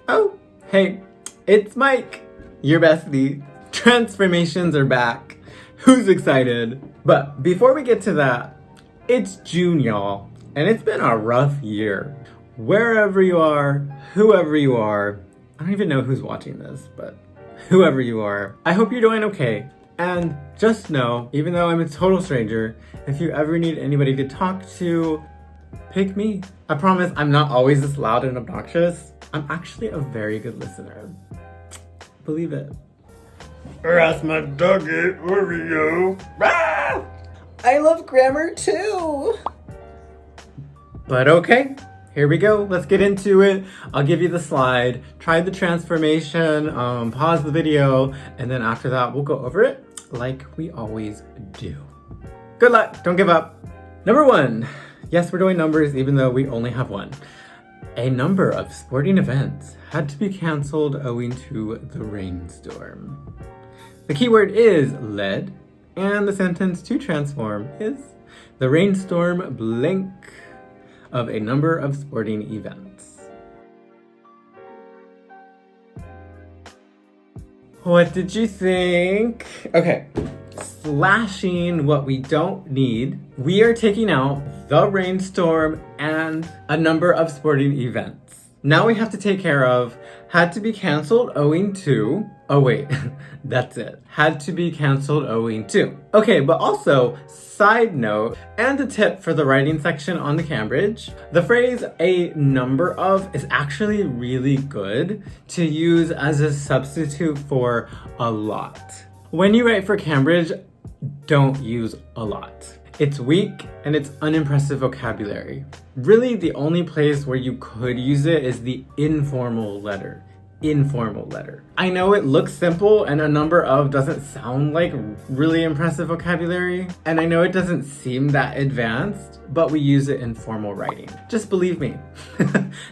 Oh, hey, it's Mike, your bestie. Transformations are back. Who's excited? But before we get to that, it's June, y'all, and it's been a rough year. Wherever you are, whoever you are, I don't even know who's watching this, but whoever you are, I hope you're doing okay. And just know, even though I'm a total stranger, if you ever need anybody to talk to, pick me. I promise I'm not always this loud and obnoxious. I'm actually a very good listener. Believe it. That's my doggy, Oreo. Ah! I love grammar too. But okay, here we go. Let's get into it. I'll give you the slide, try the transformation, pause the video, and then after that, we'll go over it like we always do. Good luck, don't give up. Number 1. Yes, we're doing numbers even though we only have one. A number of sporting events had to be canceled owing to the rainstorm. The keyword is lead, and the sentence to transform is the rainstorm blank of a number of sporting events. What did you think? Okay, slashing what we don't need, we are taking out the rainstorm and a number of sporting events. Now we have to take care of had to be canceled owing to, oh wait, that's it. Had to be canceled owing to. Okay, but also, side note, and a tip for the writing section on the Cambridge, the phrase a number of is actually really good to use as a substitute for a lot. When you write for Cambridge, don't use a lot. It's weak and it's unimpressive vocabulary. Really, the only place where you could use it is the informal letter. Informal letter. I know it looks simple and a number of doesn't sound like really impressive vocabulary, and I know it doesn't seem that advanced, but we use it in formal writing. Just believe me.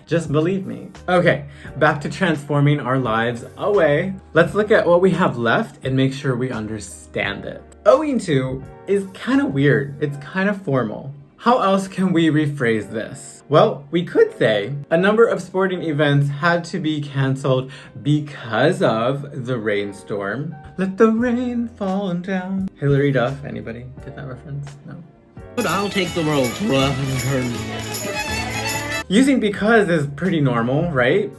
Just believe me. Okay, back to transforming our lives away. Let's look at what we have left and make sure we understand it. Owing to is kind of weird. It's kind of formal. How else can we rephrase this? Well, we could say a number of sporting events had to be canceled because of the rainstorm. Let the rain fall down. Hilary Duff, anybody get that reference? No? But I'll take the road rough and turn. Using because is pretty normal, right?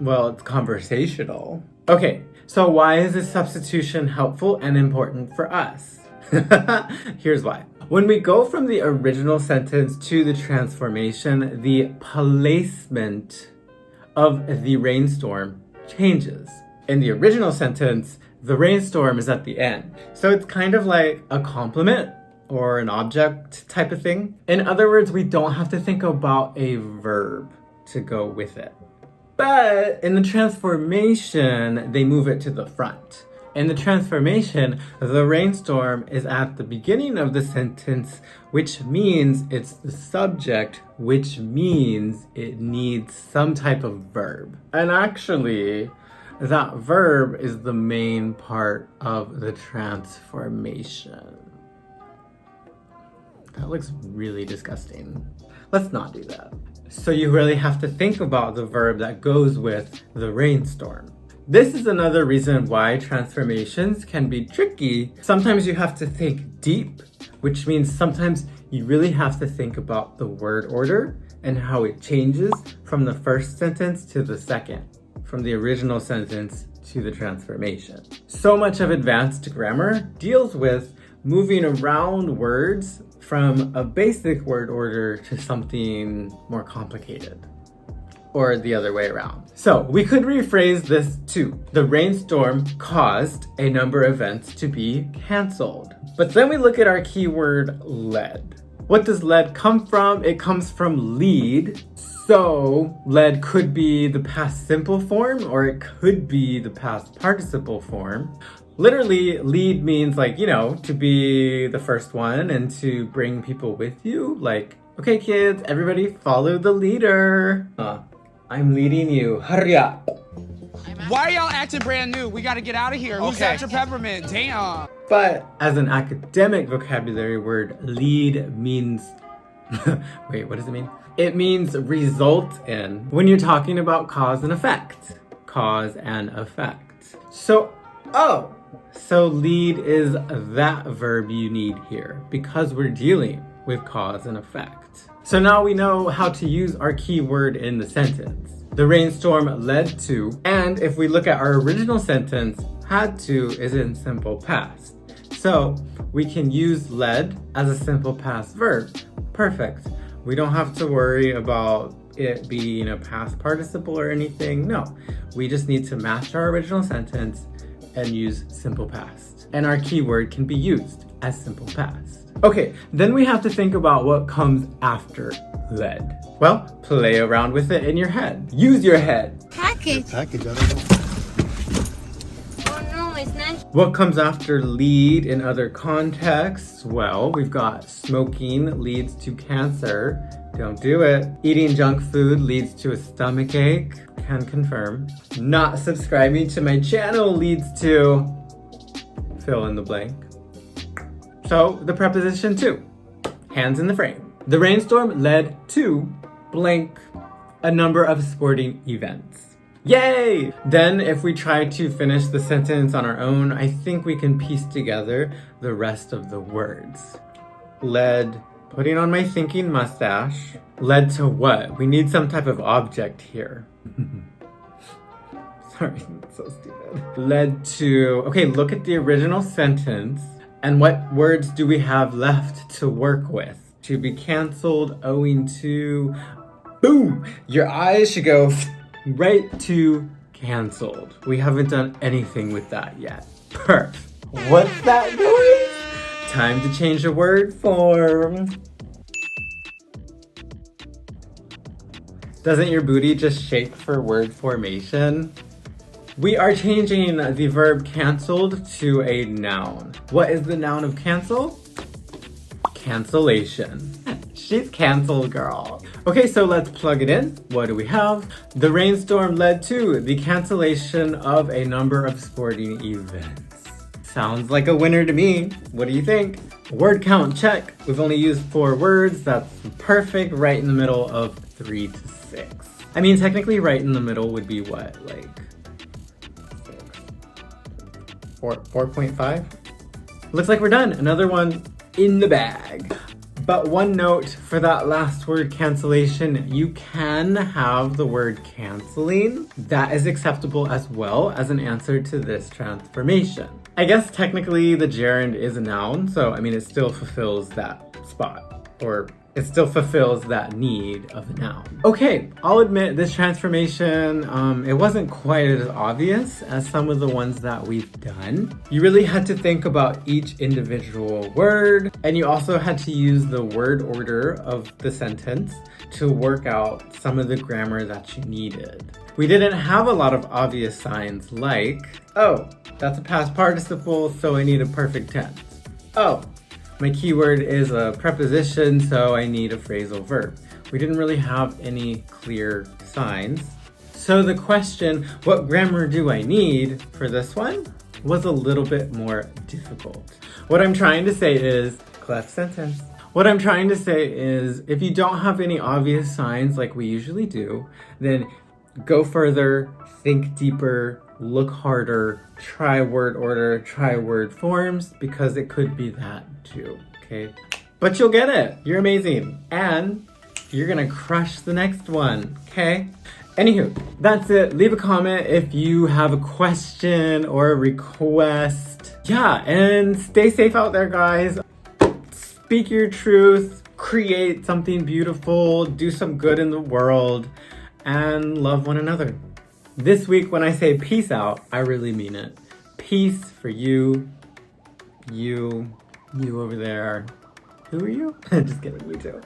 Well, it's conversational. Okay, so why is this substitution helpful and important for us? Here's why. When we go from the original sentence to the transformation, the placement of the rainstorm changes. In the original sentence, the rainstorm is at the end. So it's kind of like a complement or an object type of thing. In other words, we don't have to think about a verb to go with it. But in the transformation, they move it to the front. In the transformation, the rainstorm is at the beginning of the sentence, which means it's the subject, which means it needs some type of verb. And actually, that verb is the main part of the transformation. That looks really disgusting. Let's not do that. So you really have to think about the verb that goes with the rainstorm. This is another reason why transformations can be tricky. Sometimes you have to think deep, which means sometimes you really have to think about the word order and how it changes from the first sentence to the second, from the original sentence to the transformation. So much of advanced grammar deals with moving around words from a basic word order to something more complicated. Or the other way around. So we could rephrase this too. The rainstorm caused a number of events to be canceled. But then we look at our keyword lead. What does lead come from? It comes from lead. So lead could be the past simple form or it could be the past participle form. Literally, lead means to be the first one and to bring people with you. Like, okay kids, everybody follow the leader. I'm leading you. Hurry up. Why are y'all acting brand new? We gotta get out of here. Who's Dr. Peppermint? Damn. But as an academic vocabulary word, lead means Wait, what does it mean? It means result in when you're talking about cause and effect. Cause and effect. So lead is that verb you need here because we're dealing with cause and effect. So now we know how to use our keyword in the sentence. The rainstorm led to, and if we look at our original sentence, had to is in simple past. So we can use led as a simple past verb. Perfect. We don't have to worry about it being a past participle or anything. No, we just need to match our original sentence and use simple past. And our keyword can be used as simple past. Okay, then we have to think about what comes after led. Well, play around with it in your head. Use your head. Package. Package, I don't know. Oh no, it's not. What comes after lead in other contexts? Well, we've got smoking leads to cancer. Don't do it. Eating junk food leads to a stomach ache. Can confirm. Not subscribing to my channel leads to fill in the blank. So the preposition to, hands in the frame. The rainstorm led to blank a number of sporting events. Yay! Then if we try to finish the sentence on our own, I think we can piece together the rest of the words. Led, putting on my thinking mustache. Led to what? We need some type of object here. Sorry, that's so stupid. Led to, okay, look at the original sentence. And what words do we have left to work with? To be canceled, owing to, boom! Your eyes should go right to canceled. We haven't done anything with that yet. Perf. What's that noise? Time to change the word form. Doesn't your booty just shake for word formation? We are changing the verb canceled to a noun. What is the noun of cancel? Cancellation. She's canceled, girl. Okay, so let's plug it in. What do we have? The rainstorm led to the cancellation of a number of sporting events. Sounds like a winner to me. What do you think? Word count check. We've only used 4 words. That's perfect, right in the middle of 3 to 6. I mean, technically right in the middle would be what, like 4.5? Looks like we're done. Another one in the bag. But one note for that last word, cancellation, you can have the word canceling. That is acceptable as well as an answer to this transformation. I guess technically the gerund is a noun, so I mean it still fulfills that spot, or it still fulfills that need of a noun. Okay, I'll admit this transformation, it wasn't quite as obvious as some of the ones that we've done. You really had to think about each individual word, and you also had to use the word order of the sentence to work out some of the grammar that you needed. We didn't have a lot of obvious signs like, oh, that's a past participle, so I need a perfect tense. Oh, my keyword is a preposition, so I need a phrasal verb. We didn't really have any clear signs. So the question, what grammar do I need for this one, was a little bit more difficult. What I'm trying to say is, cleft sentence. What I'm trying to say is, if you don't have any obvious signs like we usually do, then go further, think deeper, look harder, try word order, try word forms, because it could be that too, okay? But you'll get it. You're amazing. And you're gonna crush the next one, okay? Anywho, that's it. Leave a comment if you have a question or a request. Yeah, and stay safe out there, guys. Speak your truth, create something beautiful, do some good in the world, and love one another. This week, when I say peace out, I really mean it. Peace for you over there. Who are you? Just kidding, me too.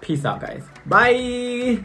Peace out, guys. Bye!